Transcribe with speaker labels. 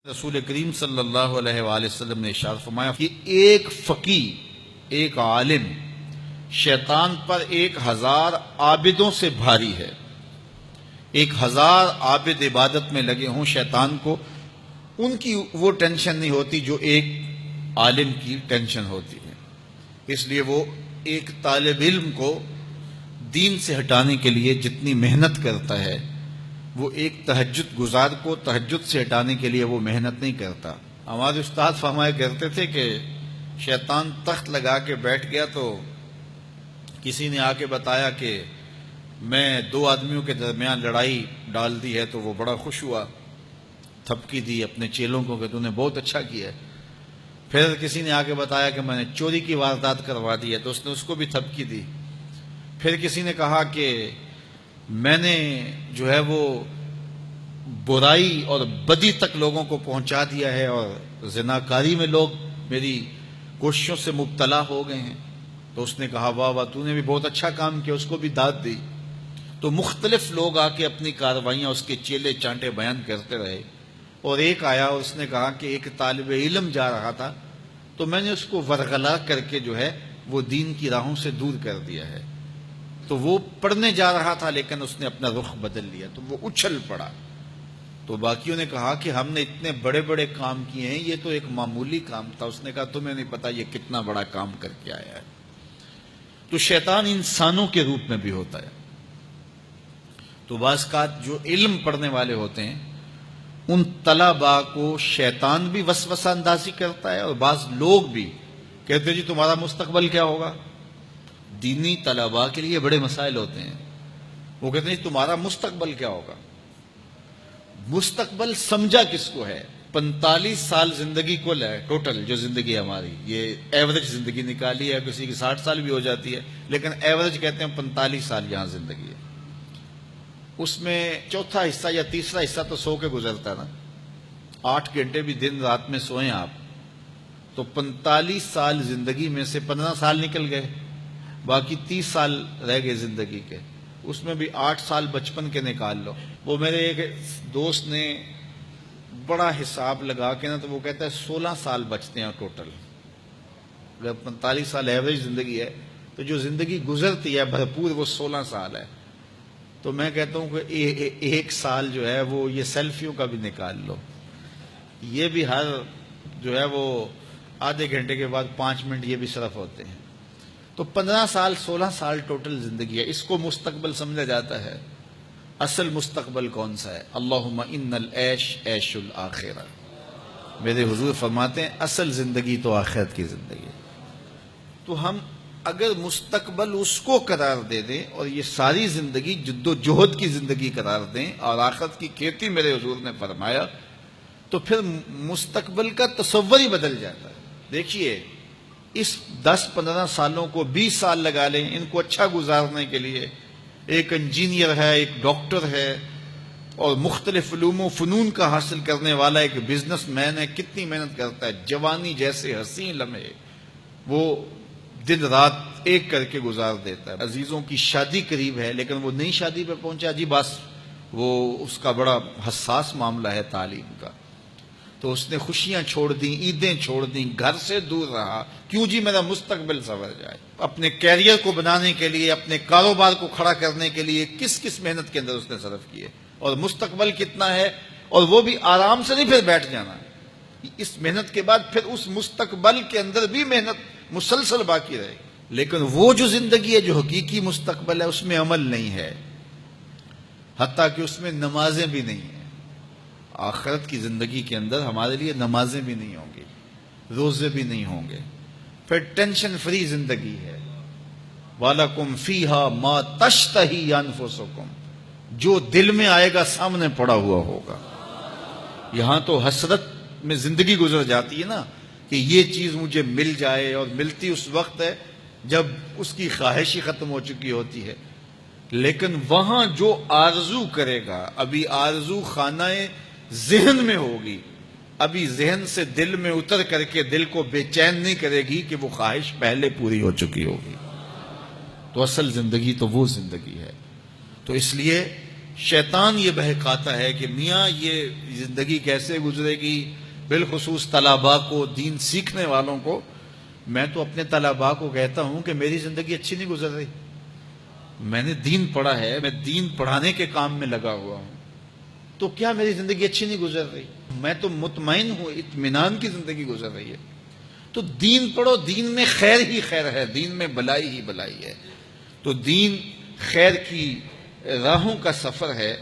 Speaker 1: رسول کریم صلی اللہ علیہ وآلہ وسلم نے ارشاد فرمایا کہ ایک فقیہ، ایک عالم شیطان پر 1000 عابدوں سے بھاری ہے۔ 1000 عابد عبادت میں لگے ہوں شیطان کو ان کی وہ ٹینشن نہیں ہوتی جو ایک عالم کی ٹینشن ہوتی ہے۔ اس لیے وہ ایک طالب علم کو دین سے ہٹانے کے لیے جتنی محنت کرتا ہے وہ ایک تہجد گزار کو تہجد سے ہٹانے کے لیے وہ محنت نہیں کرتا۔ ہمارے استاد فرمایا کرتے تھے کہ شیطان تخت لگا کے بیٹھ گیا تو کسی نے آ کے بتایا کہ میں 2 آدمیوں کے درمیان لڑائی ڈال دی ہے تو وہ بڑا خوش ہوا، تھپکی دی اپنے چیلوں کو کہ تو نے بہت اچھا کیا ہے۔ پھر کسی نے آ کے بتایا کہ میں نے چوری کی واردات کروا دی ہے تو اس نے اس کو بھی تھپکی دی۔ پھر کسی نے کہا کہ میں نے جو ہے وہ برائی اور بدی تک لوگوں کو پہنچا دیا ہے اور زناکاری میں لوگ میری کوششوں سے مبتلا ہو گئے ہیں، تو اس نے کہا واہ واہ تو نے بھی بہت اچھا کام کیا، اس کو بھی داد دی۔ تو مختلف لوگ آ کے اپنی کارروائیاں اس کے چیلے چانٹے بیان کرتے رہے، اور ایک آیا اور اس نے کہا کہ ایک طالب علم جا رہا تھا تو میں نے اس کو ورغلا کر کے جو ہے وہ دین کی راہوں سے دور کر دیا ہے۔ تو وہ پڑھنے جا رہا تھا لیکن اس نے اپنا رخ بدل لیا تو وہ اچھل پڑا۔ تو باقیوں نے کہا کہ ہم نے اتنے بڑے بڑے کام کیے ہیں، یہ تو ایک معمولی کام تھا۔ اس نے کہا تمہیں نہیں پتا یہ کتنا بڑا کام کر کے آیا ہے۔ تو شیطان انسانوں کے روپ میں بھی ہوتا ہے۔ تو بعض اوقات جو علم پڑھنے والے ہوتے ہیں ان طلباء کو شیطان بھی وسوسہ اندازی کرتا ہے، اور بعض لوگ بھی کہتے ہیں جی تمہارا مستقبل کیا ہوگا۔ دینی طلباء کے لیے بڑے مسائل ہوتے ہیں، وہ کہتے ہیں جی تمہارا مستقبل کیا ہوگا۔ مستقبل سمجھا کس کو ہے؟ 45 سال زندگی کو ہے ٹوٹل، جو زندگی ہے ہماری، یہ ایوریج زندگی نکالی ہے، کسی کی 60 سال بھی ہو جاتی ہے لیکن ایوریج کہتے ہیں 45 سال یہاں زندگی ہے۔ اس میں چوتھا حصہ یا تیسرا حصہ تو سو کے گزرتا ہے نا، 8 گھنٹے بھی دن رات میں سوئیں آپ تو 45 سال زندگی میں سے 15 سال نکل گئے، باقی 30 سال رہ گئے زندگی کے۔ اس میں بھی 8 سال بچپن کے نکال لو۔ وہ میرے ایک دوست نے بڑا حساب لگا کے نا تو وہ کہتا ہے 16 سال بچتے ہیں ٹوٹل۔ اگر 45 سال ایوریج زندگی ہے تو جو زندگی گزرتی ہے بھرپور وہ 16 سال ہے۔ تو میں کہتا ہوں کہ 1 سال جو ہے وہ یہ سیلفیوں کا بھی نکال لو، یہ بھی ہر جو ہے وہ آدھے گھنٹے کے بعد 5 منٹ یہ بھی صرف ہوتے ہیں۔ تو 15 سال 16 سال ٹوٹل زندگی ہے، اس کو مستقبل سمجھا جاتا ہے۔ اصل مستقبل کون سا ہے؟ اللہم ان العیش عیش الآخرہ۔ میرے حضور فرماتے ہیں اصل زندگی تو آخرت کی زندگی ہے۔ تو ہم اگر مستقبل اس کو قرار دے دیں اور یہ ساری زندگی جد و جہد کی زندگی قرار دیں اور آخرت کی کھیتی میرے حضور نے فرمایا، تو پھر مستقبل کا تصور ہی بدل جاتا ہے۔ دیکھیے اس 10-15 سالوں کو 20 سال لگا لیں ان کو اچھا گزارنے کے لیے۔ ایک انجینئر ہے، ایک ڈاکٹر ہے اور مختلف علوم و فنون کا حاصل کرنے والا ایک بزنس مین ہے، کتنی محنت کرتا ہے، جوانی جیسے حسین لمحے وہ دن رات ایک کر کے گزار دیتا ہے۔ عزیزوں کی شادی قریب ہے لیکن وہ نئی شادی پہ پہنچا جی بس وہ اس کا بڑا حساس معاملہ ہے تعلیم کا، تو اس نے خوشیاں چھوڑ دیں، عیدیں چھوڑ دیں، گھر سے دور رہا، کیوں جی میرا مستقبل سنور جائے۔ اپنے کیریئر کو بنانے کے لیے، اپنے کاروبار کو کھڑا کرنے کے لیے کس کس محنت کے اندر اس نے صرف کیے، اور مستقبل کتنا ہے، اور وہ بھی آرام سے نہیں پھر بیٹھ جانا، اس محنت کے بعد پھر اس مستقبل کے اندر بھی محنت مسلسل باقی رہے۔ لیکن وہ جو زندگی ہے جو حقیقی مستقبل ہے اس میں عمل نہیں ہے، حتیٰ کہ اس میں نمازیں بھی نہیں ہیں۔ آخرت کی زندگی کے اندر ہمارے لیے نمازیں بھی نہیں ہوں گی، روزے بھی نہیں ہوں گے، پھر ٹینشن فری زندگی ہے۔ وَلَكُمْ فِيهَا مَا تَشْتَهِي أَنفُسُكُمْ، جو دل میں آئے گا سامنے پڑا ہوا ہوگا۔ یہاں تو حسرت میں زندگی گزر جاتی ہے نا کہ یہ چیز مجھے مل جائے، اور ملتی اس وقت ہے جب اس کی خواہش ہی ختم ہو چکی ہوتی ہے۔ لیکن وہاں جو آرزو کرے گا، ابھی آرزو خانہ ذہن میں ہوگی، ابھی ذہن سے دل میں اتر کر کے دل کو بے چین نہیں کرے گی کہ وہ خواہش پہلے پوری ہو چکی ہوگی۔ تو اصل زندگی تو وہ زندگی ہے۔ تو اس لیے شیطان یہ بہکاتا ہے کہ میاں یہ زندگی کیسے گزرے گی، بالخصوص طلباء کو، دین سیکھنے والوں کو۔ میں تو اپنے طلباء کو کہتا ہوں کہ میری زندگی اچھی نہیں گزر رہی، میں نے دین پڑھا ہے، میں دین پڑھانے کے کام میں لگا ہوا ہوں، تو کیا میری زندگی اچھی نہیں گزر رہی؟ میں تو مطمئن ہوں، اطمینان کی زندگی گزر رہی ہے۔ تو دین پڑھو، دین میں خیر ہی خیر ہے، دین میں بلائی ہی بلائی ہے۔ تو دین خیر کی راہوں کا سفر ہے۔